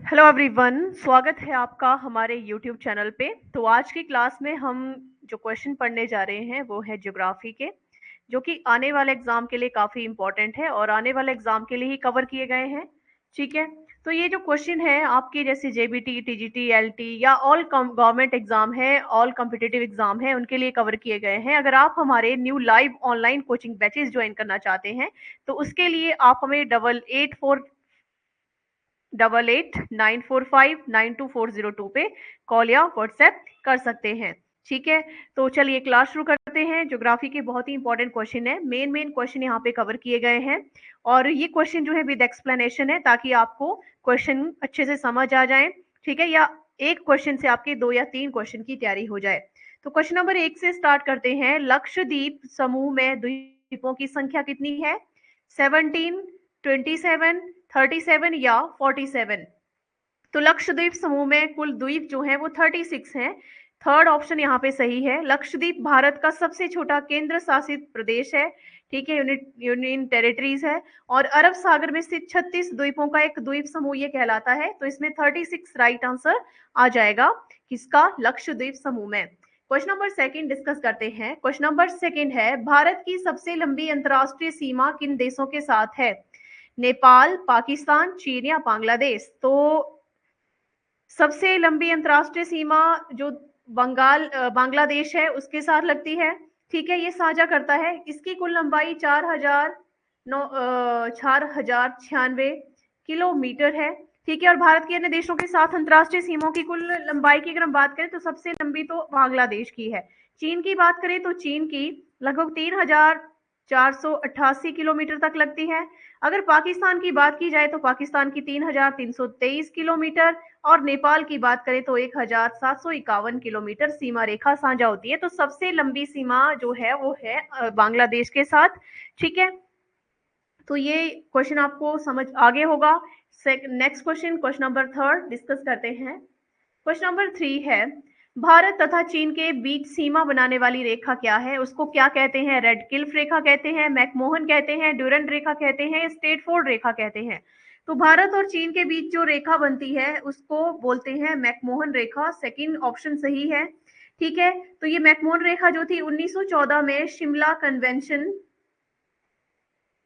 Hello everyone, स्वागत है आपका हमारे यूट्यूब चैनल पे। तो आज की क्लास में हम जो क्वेश्चन पढ़ने जा रहे हैं वो है ज्योग्राफी के, जो कि आने वाले एग्जाम के लिए काफ़ी इंपॉर्टेंट है और आने वाले एग्जाम के लिए ही कवर किए गए हैं। ठीक है, तो ये जो क्वेश्चन है आपके जैसे जेबीटी, टीजीटी, एलटी या ऑल गवर्नमेंट एग्जाम है, ऑल कॉम्पिटिटिव एग्जाम है, उनके लिए कवर किए गए हैं। अगर आप हमारे new live online coaching batches join करना चाहते हैं तो उसके लिए आप हमें 8848894592 पे कॉल या व्हाट्सएप कर सकते हैं। ठीक है, तो चलिए क्लास शुरू करते हैं। ज्योग्राफी के बहुत ही इंपॉर्टेंट क्वेश्चन है, मेन क्वेश्चन यहाँ पे कवर किए गए हैं और ये क्वेश्चन जो है विद एक्सप्लेनेशन है, ताकि आपको क्वेश्चन अच्छे से समझ आ जाए। ठीक है, या एक क्वेश्चन से आपके 2 या 3 क्वेश्चन की तैयारी हो जाए। तो क्वेश्चन नंबर 1 से स्टार्ट करते हैं। लक्षद्वीप समूह में द्वीपों की संख्या कितनी है? 17, 27, 37 या 47? तो लक्षद्वीप समूह में कुल द्वीप जो है वो 36 हैं। थर्ड ऑप्शन यहाँ पे सही है। लक्षद्वीप भारत का सबसे छोटा केंद्र शासित प्रदेश है। ठीक है, यूनियन टेरिटरीज है और अरब सागर में स्थित 36 द्वीपों का एक द्वीप समूह ये कहलाता है। तो इसमें 36 राइट आंसर आ जाएगा किसका? लक्षद्वीप समूह में। क्वेश्चन नंबर सेकंड डिस्कस करते हैं। क्वेश्चन नंबर सेकंड है, भारत की सबसे लंबी अंतरराष्ट्रीय सीमा किन देशों के साथ है? नेपाल, पाकिस्तान, चीन या बांग्लादेश? तो सबसे लंबी अंतरराष्ट्रीय सीमा जो बांग्लादेश है उसके साथ लगती है। ठीक है, ये साझा करता है। इसकी कुल लंबाई 4,096 किलोमीटर है। ठीक है, और भारत के अन्य देशों के साथ अंतरराष्ट्रीय सीमाओं की कुल लंबाई की अगर हम बात करें तो सबसे लंबी तो बांग्लादेश की है। चीन की बात करें तो चीन की लगभग 3,488 किलोमीटर तक लगती है। अगर पाकिस्तान की बात की जाए तो पाकिस्तान की 3,323 किलोमीटर और नेपाल की बात करें तो 1,751 किलोमीटर सीमा रेखा साझा होती है। तो सबसे लंबी सीमा जो है वो है बांग्लादेश के साथ। ठीक है, तो ये क्वेश्चन आपको समझ आगे होगा। Next question, question number third discuss करते हैं। क्वेश्चन नंबर 3 है, भारत तथा चीन के बीच सीमा बनाने वाली रेखा क्या है? उसको क्या कहते हैं? रेड क्लिफ रेखा कहते हैं, मैकमोहन कहते हैं, ड्यूरेंट रेखा कहते हैं, स्टेटफोर्ड रेखा कहते हैं? तो भारत और चीन के बीच जो रेखा बनती है उसको बोलते हैं मैकमोहन रेखा। सेकंड ऑप्शन सही है। ठीक है, तो ये मैकमोहन रेखा जो थी 1914 में शिमला कन्वेंशन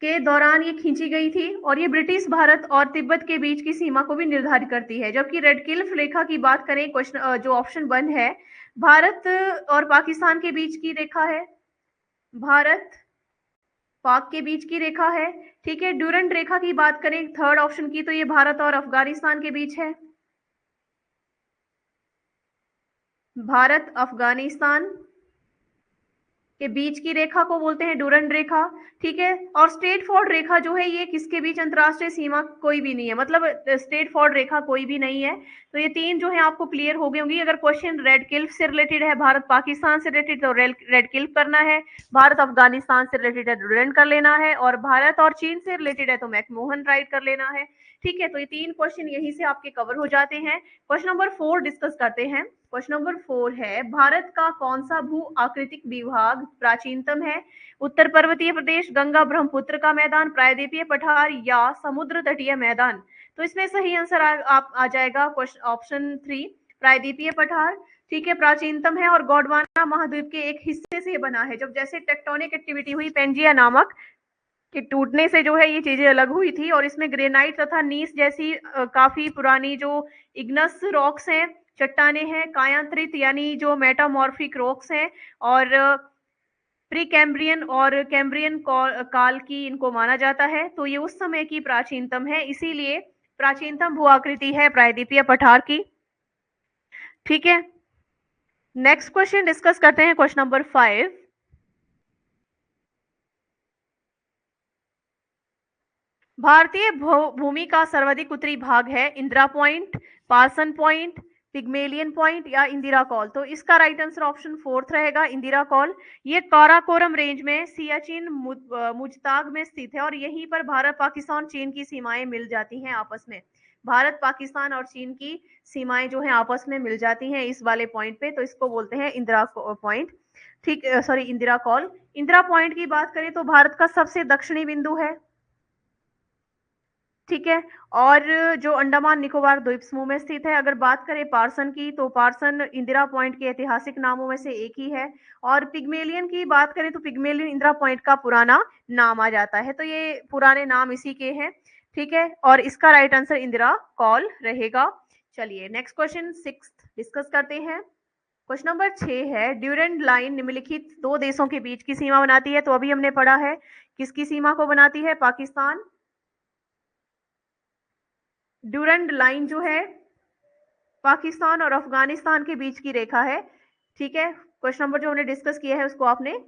के दौरान ये खींची गई थी और ये ब्रिटिश भारत और तिब्बत के बीच की सीमा को भी निर्धारित करती है। जबकि रेड क्लिफ रेखा की बात करें, क्वेश्चन जो ऑप्शन 1 है, भारत और पाकिस्तान के बीच की रेखा है, भारत पाक के बीच की रेखा है। ठीक है, ड्यूरेंट रेखा की बात करें थर्ड ऑप्शन की, तो ये भारत और अफगानिस्तान के बीच है, भारत अफगानिस्तान के बीच की रेखा को बोलते हैं ड्यूरेंट रेखा। ठीक है, और स्ट्रेट फॉरवर्ड रेखा जो है ये किसके बीच अंतरराष्ट्रीय सीमा कोई भी नहीं है, मतलब स्ट्रेट फॉरवर्ड रेखा कोई भी नहीं है। तो ये 3 जो है आपको क्लियर हो गई होंगी। अगर क्वेश्चन रेड क्लिफ से रिलेटेड है, भारत पाकिस्तान से रिलेटेड, तो रेड क्लिफ करना है। भारत अफगानिस्तान से रिलेटेड है, ड्यूरेंट कर लेना है। और भारत और चीन से रिलेटेड है तो मैकमोहन राइट कर लेना है। ठीक है, तो ये 3 क्वेश्चन यहीं से आपके कवर हो जाते हैं। क्वेश्चन नंबर 4 डिस्कस करते हैं। क्वेश्चन नंबर 4 है, भारत का कौन सा भू आकृतिक विभाग प्राचीनतम है? उत्तर पर्वतीय प्रदेश, गंगा ब्रह्मपुत्र का मैदान, प्रायद्वीपीय पठार या समुद्र तटीय मैदान? तो इसमें सही आंसर आ जाएगा ऑप्शन 3, प्रायद्वीपीय पठार। ठीक है, प्राचीनतम है और गोंडवाना महाद्वीप के एक हिस्से से बना है। जब जैसे टेक्टोनिक एक्टिविटी हुई पेंजिया नामक के टूटने से जो है ये चीजें अलग हुई थी और इसमें ग्रेनाइट तथा नीस जैसी काफी पुरानी जो इग्नस रॉक्स हैं, चट्टाने हैं, कायांतरित यानी जो मेटामॉर्फिक रॉक्स हैं और प्री कैम्ब्रियन और कैम्ब्रियन काल की इनको माना जाता है। तो ये उस समय की प्राचीनतम है, इसीलिए प्राचीनतम भू आकृति है प्रायद्वीपीय पठार की। ठीक है, नेक्स्ट क्वेश्चन डिस्कस करते हैं। क्वेश्चन नंबर 5, भारतीय भूमि का सर्वाधिक उत्तरी भाग है Indira point, Parsons point, Pygmalion point या इंदिरा कॉल? तो इसका राइट आंसर ऑप्शन 4 रहेगा, इंदिरा कॉल। ये काराकोरम रेंज में सियाचिन मुजताग में स्थित है और यहीं पर भारत, पाकिस्तान, चीन की सीमाएं मिल जाती हैं आपस में। भारत, पाकिस्तान और चीन की सीमाएं जो है आपस में मिल जाती हैं इस वाले पॉइंट पे, तो इसको बोलते हैं इंदिरा पॉइंट। ठीक, sorry, Indira call. Indira point की बात करें तो भारत का सबसे दक्षिणी बिंदु है। ठीक है। और जो अंडमान निकोबार द्वीप समूह में स्थित है, अगर बात करें पार्सन की, तो पार्सन इंदिरा पॉइंट के ऐतिहासिक नामों में से एक ही है। और पिग्मेलियन की बात करें तो पिग्मेलियन इंदिरा पॉइंट का पुराना नाम आ जाता है, तो ये पुराने नाम इसी के हैं। ठीक है, और इसका राइट आंसर इंदिरा कॉल रहेगा। चलिए नेक्स्ट क्वेश्चन 6 डिस्कस करते हैं। क्वेश्चन नंबर 6 है, ड्यूरेंट लाइन निम्नलिखित दो देशों के बीच की सीमा बनाती है। तो अभी हमने पढ़ा है किसकी सीमा को बनाती है, पाकिस्तान। ड्यूरेंट लाइन जो है पाकिस्तान और अफगानिस्तान के बीच की रेखा है। ठीक है, क्वेश्चन नंबर जो हमने डिस्कस किया है उसको आपने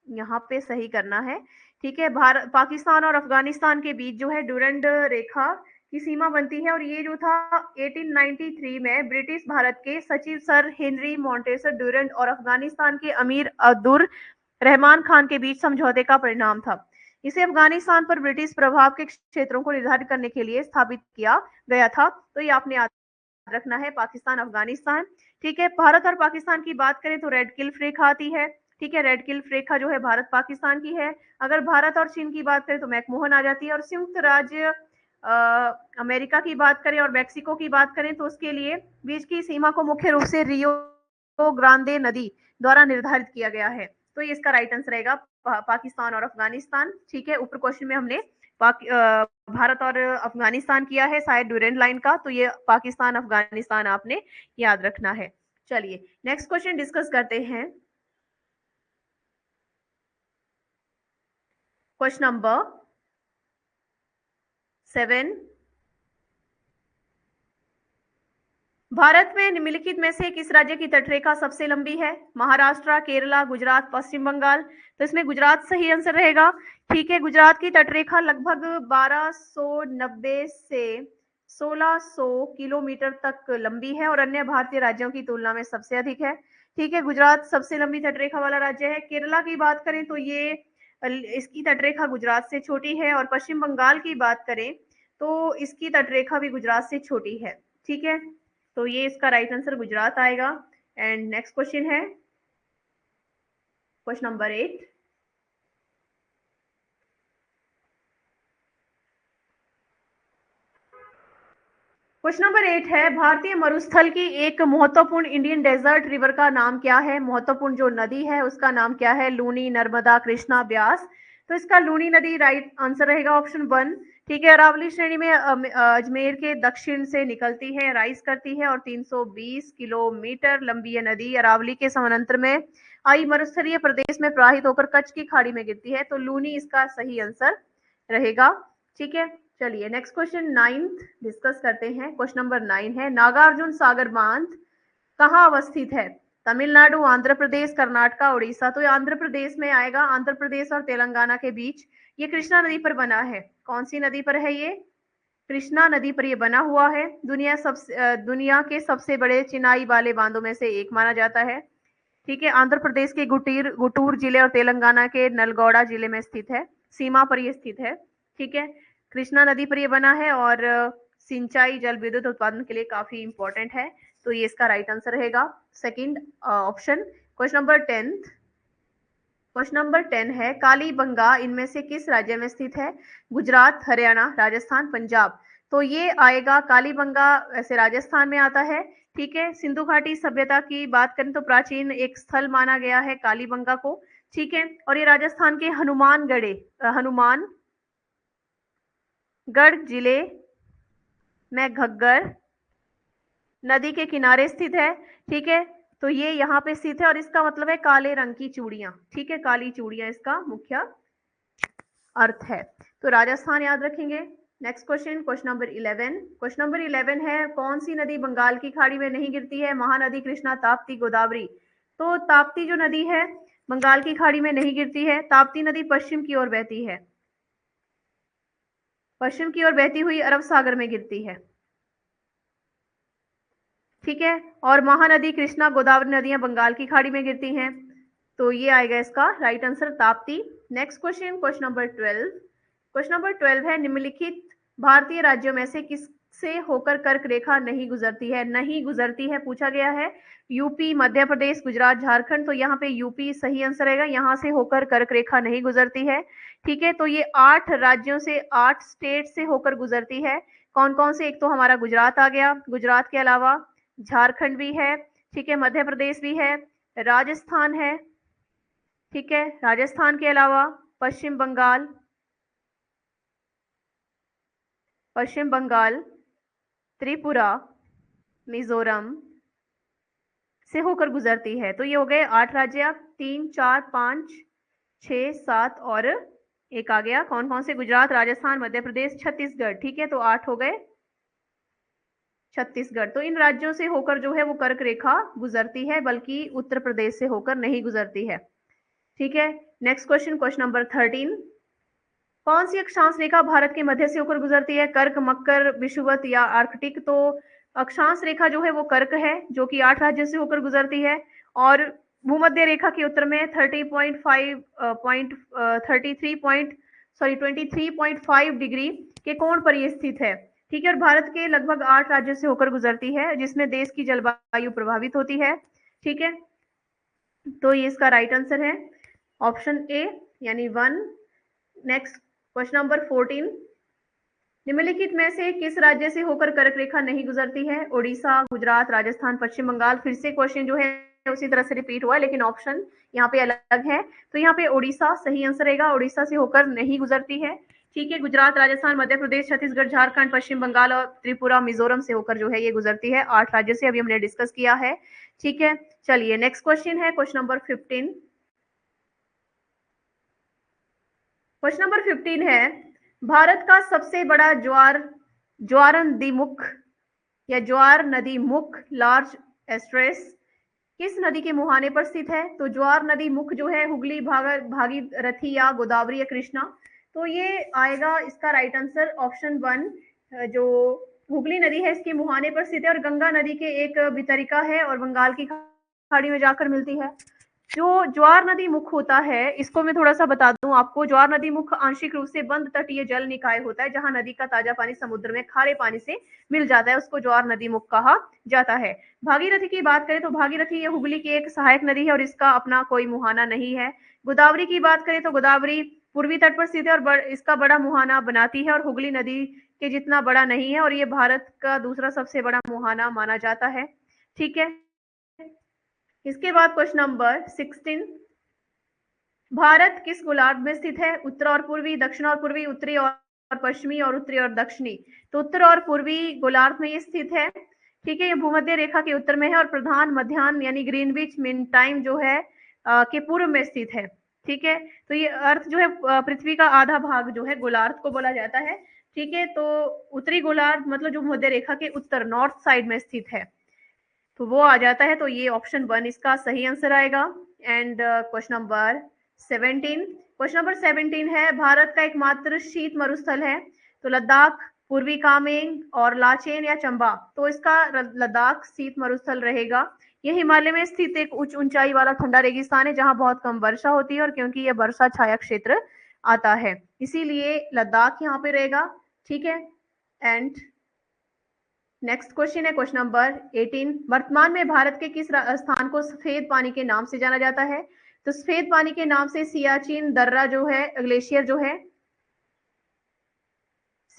यहाँ पे सही करना है। ठीक है, भारत पाकिस्तान और अफगानिस्तान के बीच जो है ड्यूरेंट रेखा की सीमा बनती है, और ये जो था 1893 में ब्रिटिश भारत के सचिव सर हेनरी मॉन्टेसर ड्यूरेंट और अफगानिस्तान के अमीर अब्दुर रहमान खान के बीच समझौते का परिणाम था। इसे अफगानिस्तान पर ब्रिटिश प्रभाव के क्षेत्रों को निर्धारित करने के लिए स्थापित किया गया था। तो ये आपने याद रखना है, पाकिस्तान अफगानिस्तान। ठीक है, भारत और पाकिस्तान की बात करें तो रेड क्लिफ रेखा आती है। ठीक है, रेड क्लिफ रेखा जो है भारत पाकिस्तान की है। अगर भारत और चीन की बात करें तो मैकमोहन आ जाती है, और संयुक्त राज्य अमेरिका की बात करें और मैक्सिको की बात करें तो उसके लिए बीच की सीमा को मुख्य रूप से रियो ग्रांडे नदी द्वारा निर्धारित किया गया है। तो ये इसका राइट आंसर रहेगा पाकिस्तान और अफगानिस्तान। ठीक है, ऊपर क्वेश्चन में हमने भारत और अफगानिस्तान किया है शायद ड्यूरेंट लाइन का, तो ये पाकिस्तान अफगानिस्तान आपने याद रखना है। चलिए नेक्स्ट क्वेश्चन डिस्कस करते हैं। क्वेश्चन नंबर 7, भारत में निम्नलिखित में से किस राज्य की तटरेखा सबसे लंबी है, महाराष्ट्र, केरला, गुजरात, पश्चिम बंगाल। तो इसमें गुजरात सही आंसर रहेगा। ठीक है, गुजरात की तटरेखा लगभग 1290 से 1600 किलोमीटर तक लंबी है, और अन्य भारतीय राज्यों की तुलना में सबसे अधिक है। ठीक है, गुजरात सबसे लंबी तटरेखा वाला राज्य है। केरला की बात करें तो ये इसकी तटरेखा गुजरात से छोटी है, और पश्चिम बंगाल की बात करें तो इसकी तटरेखा भी गुजरात से छोटी है। ठीक है, तो ये इसका राइट आंसर गुजरात आएगा। एंड नेक्स्ट क्वेश्चन है क्वेश्चन नंबर 8। क्वेश्चन नंबर 8 है, भारतीय मरुस्थल की एक महत्वपूर्ण इंडियन डेजर्ट रिवर का नाम क्या है। महत्वपूर्ण जो नदी है उसका नाम क्या है, लूनी, नर्मदा, कृष्णा, ब्यास। तो इसका लूनी नदी राइट आंसर रहेगा, ऑप्शन 1। ठीक है, अरावली श्रेणी में अजमेर के दक्षिण से निकलती है, राइज करती है, और 320 किलोमीटर लंबी यह नदी अरावली के समानांतर में आई मरुस्थलीय प्रदेश में प्रवाहित होकर कच्छ की खाड़ी में गिरती है। तो लूनी इसका सही आंसर रहेगा। ठीक है, चलिए नेक्स्ट क्वेश्चन 9th डिस्कस करते हैं। क्वेश्चन नंबर 9 है, नागार्जुन सागर बांध कहाँ अवस्थित है, तमिलनाडु, आंध्र प्रदेश, कर्नाटका, उड़ीसा। तो ये आंध्र प्रदेश में आएगा, आंध्र प्रदेश और तेलंगाना के बीच। ये कृष्णा नदी पर बना है। कौन सी नदी पर है ये, कृष्णा नदी पर ये बना हुआ है। दुनिया के सबसे बड़े चिनाई वाले बांधों में से एक माना जाता है। ठीक है, आंध्र प्रदेश के गुटूर जिले और तेलंगाना के नलगौड़ा जिले में स्थित है, सीमा पर ये स्थित है। ठीक है, कृष्णा नदी पर ये बना है, और सिंचाई जल विद्युत उत्पादन के लिए काफी इंपॉर्टेंट है। तो ये इसका राइट आंसर रहेगा, second option. Question number 10। Question number 10 है, कालीबंगा इनमें से किस राज्य में स्थित है, गुजरात, हरियाणा, राजस्थान, पंजाब। तो ये आएगा कालीबंगा, वैसे राजस्थान में आता है। ठीक है, सिंधु घाटी सभ्यता की बात करें तो प्राचीन एक स्थल माना गया है कालीबंगा को। ठीक है, और ये राजस्थान के हनुमानगढ़ जिले में घग्गर नदी के किनारे स्थित है। ठीक है, तो ये यहाँ पे स्थित है, और इसका मतलब है काले रंग की चूड़ियां। ठीक है, काली चूड़ियां इसका मुख्य अर्थ है। तो राजस्थान याद रखेंगे। Next question, question number 11। Question number 11 है, कौन सी नदी बंगाल की खाड़ी में नहीं गिरती है, महानदी, कृष्णा, ताप्ती, गोदावरी। तो ताप्ती जो नदी है बंगाल की खाड़ी में नहीं गिरती है। ताप्ती नदी पश्चिम की ओर बहती है, पश्चिम की ओर बहती हुई अरब सागर में गिरती है। ठीक है, और महानदी, कृष्णा, गोदावरी नदियां बंगाल की खाड़ी में गिरती हैं। तो ये आएगा इसका right answer, Tapti. Next question, question number 12। Question number 12 है, निम्नलिखित भारतीय राज्यों में से किससे होकर कर्क रेखा नहीं गुजरती है, नहीं गुजरती है पूछा गया है। यूपी, मध्य प्रदेश, गुजरात, झारखंड, तो यहाँ पे यूपी सही आंसर रहेगा, यहाँ से होकर कर्क रेखा नहीं गुजरती है। ठीक है, तो ये 8 राज्यों से, 8 स्टेट से होकर गुजरती है। कौन-कौन से? एक तो हमारा गुजरात आ गया, गुजरात के अलावा झारखंड भी है, ठीक है, मध्य प्रदेश भी है, राजस्थान है, ठीक है, राजस्थान के अलावा पश्चिम बंगाल, पश्चिम बंगाल, त्रिपुरा, मिजोरम से होकर गुजरती है। तो ये हो गए 8 राज्य, 3, 4, 5, 6, 7 और एक आ गया। कौन कौन से? गुजरात, राजस्थान, मध्य प्रदेश, छत्तीसगढ़। ठीक है, तो 8 हो गए। छत्तीसगढ़, तो इन राज्यों से होकर जो है वो कर्क रेखा गुजरती है, बल्कि उत्तर प्रदेश से होकर नहीं गुजरती है। ठीक है, नेक्स्ट क्वेश्चन, क्वेश्चन नंबर 13। कौन सी अक्षांश रेखा भारत के मध्य से होकर गुजरती है? कर्क, मकर, विषुवत या आर्कटिक? तो अक्षांश रेखा जो है वो कर्क है, जो कि 8 राज्यों से होकर गुजरती है, और भूमध्य रेखा के उत्तर में 23.5 डिग्री के कोण पर ये स्थित है। ठीक है, और भारत के लगभग 8 राज्यों से होकर गुजरती है, जिसमें देश की जलवायु प्रभावित होती है। ठीक है, तो ये इसका राइट आंसर है ऑप्शन ए, यानी 1। Next question number 14। निम्नलिखित में से किस राज्य से होकर कर्क रेखा नहीं गुजरती है? ओडिशा, गुजरात, राजस्थान, पश्चिम बंगाल। फिर से क्वेश्चन जो है उसी तरह से रिपीट हुआ, लेकिन ऑप्शन यहाँ पे अलग है। तो यहाँ पे ओडिशा सही आंसर रहेगा, ओडिशा से होकर नहीं गुजरती है। ठीक है, गुजरात, राजस्थान, मध्य प्रदेश, छत्तीसगढ़, झारखंड, पश्चिम बंगाल और त्रिपुरा, मिजोरम से होकर जो है ये गुजरती है। 8 राज्यों से अभी हमने डिस्कस किया है। ठीक है, चलिए नेक्स्ट क्वेश्चन है क्वेश्चन नंबर 15। क्वेश्चन नंबर 15 है, भारत का सबसे बड़ा ज्वार नदी मुख या ज्वार नदी मुख लार्ज एस्ट्रेस किस नदी के मुहाने पर स्थित है? तो ज्वार नदी मुख जो है हुगली, भागीरथी या गोदावरी या कृष्णा? तो ये आएगा इसका राइट आंसर ऑप्शन 1, जो हुगली नदी है इसके मुहाने पर स्थित है, और गंगा नदी के एक वितरिका है और बंगाल की खाड़ी में जाकर मिलती है। जो ज्वार नदी मुख होता है, इसको मैं थोड़ा सा बता दूं आपको। ज्वार नदी मुख आंशिक रूप से बंद तटीय जल निकाय होता है, जहां नदी का ताजा पानी समुद्र में खारे पानी से मिल जाता है, उसको ज्वार नदी मुख कहा जाता है। भागीरथी की बात करें तो भागीरथी ये हुगली की एक सहायक नदी है और इसका अपना कोई मुहाना नहीं है। गोदावरी की बात करें तो गोदावरी पूर्वी तट पर स्थित है और इसका बड़ा मुहाना बनाती है, और हुगली नदी के जितना बड़ा नहीं है, और ये भारत का दूसरा सबसे बड़ा मुहाना माना जाता है। ठीक है, इसके बाद क्वेश्चन नंबर 16। भारत किस गोलार्ध में स्थित है? उत्तर और पूर्वी, दक्षिण और पूर्वी, उत्तरी और पश्चिमी, और उत्तरी और दक्षिणी? तो उत्तर और पूर्वी गोलार्ध में ये स्थित है। ठीक है, ये भूमध्य रेखा के उत्तर में है और प्रधान मध्याह्न यानी ग्रीनविच मीन टाइम जो है के पूर्व में स्थित है। ठीक है, तो ये अर्थ जो है पृथ्वी का आधा भाग जो है गोलार्ध को बोला जाता है। ठीक है, तो उत्तरी गोलार्ध मतलब जो भूमध्य रेखा के उत्तर नॉर्थ साइड में स्थित है, तो वो आ जाता है। तो ये ऑप्शन 1 इसका सही आंसर आएगा। And question number 17। Question number 17 है, भारत का एकमात्र शीत मरुस्थल है, तो लद्दाख, पूर्वी कामेंग और लाचेन या चंबा? तो इसका लद्दाख शीत मरुस्थल रहेगा। ये हिमालय में स्थित एक उच्च ऊंचाई वाला ठंडा रेगिस्तान है, जहां बहुत कम वर्षा होती है, और क्योंकि यह वर्षा छाया क्षेत्र आता है, इसीलिए लद्दाख यहाँ पे रहेगा। ठीक है, एंड नेक्स्ट क्वेश्चन है क्वेश्चन नंबर 18। वर्तमान में भारत के किस स्थान को सफेद पानी के नाम से जाना जाता है? तो सफेद पानी के नाम से सियाचिन दर्रा जो है, ग्लेशियर जो है,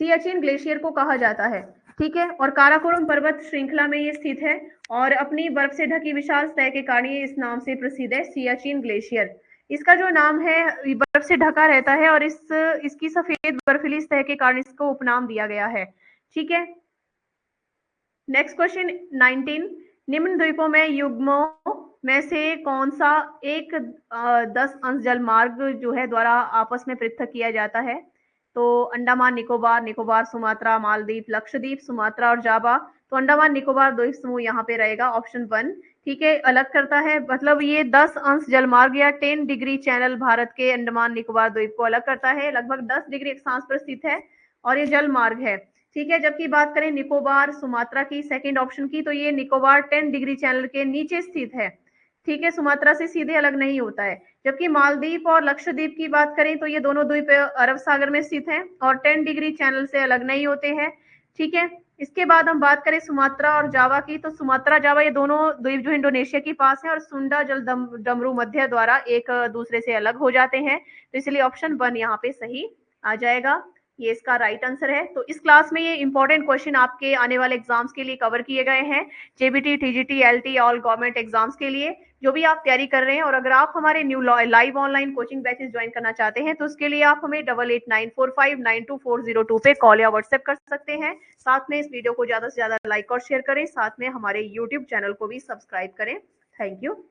सियाचिन ग्लेशियर को कहा जाता है। ठीक है, और काराकोरम पर्वत श्रृंखला में ये स्थित है, और अपनी बर्फ से ढकी विशाल सतह के कारण ये इस नाम से प्रसिद्ध है, सियाचिन ग्लेशियर। इसका जो नाम है, बर्फ से ढका रहता है, और इसकी सफेद बर्फीली सतह के कारण इसको उपनाम दिया गया है। ठीक है, नेक्स्ट क्वेश्चन 19। निम्न द्वीपों में युग्मों में से कौन सा एक 10 अंश जल मार्ग जो है द्वारा आपस में पृथक किया जाता है? तो अंडमान निकोबार, निकोबार सुमात्रा, मालदीव, लक्षद्वीप, सुमात्रा और जावा? तो अंडमान निकोबार द्वीप समूह यहाँ पे रहेगा ऑप्शन 1। ठीक है, अलग करता है, मतलब ये 10 अंश जल मार्ग या 10 डिग्री चैनल भारत के अंडमान निकोबार द्वीप को अलग करता है। लगभग 10 डिग्री अक्षांश पर स्थित है और ये जल मार्ग है। ठीक है, जबकि बात करें निकोबार सुमात्रा की, सेकंड ऑप्शन की, तो ये निकोबार 10 डिग्री चैनल के नीचे स्थित है। ठीक है, सुमात्रा से सीधे अलग नहीं होता है। जबकि मालदीव और लक्षद्वीप की बात करें तो ये दोनों द्वीप अरब सागर में स्थित हैं और 10 डिग्री चैनल से अलग नहीं होते हैं। ठीक है, इसके बाद हम बात करें सुमात्रा और जावा की, तो सुमात्रा जावा ये दोनों द्वीप जो इंडोनेशिया के पास है और सुंडा जल डमरू मध्य द्वारा एक दूसरे से अलग हो जाते हैं, तो इसलिए ऑप्शन 1 यहाँ पे सही आ जाएगा, ये इसका राइट आंसर है। तो इस क्लास में ये इंपॉर्टेंट क्वेश्चन आपके आने वाले एग्जाम्स के लिए कवर किए गए हैं, JBT, TGT, LT, all government exams के लिए जो भी आप तैयारी कर रहे हैं। और अगर आप हमारे new live online coaching batches join करना चाहते हैं तो उसके लिए आप हमें 8894592402 पे कॉल या व्हाट्सएप कर सकते हैं। साथ में इस वीडियो को ज्यादा से ज्यादा लाइक और शेयर करें, साथ में हमारे यूट्यूब चैनल को भी सब्सक्राइब करें। Thank you.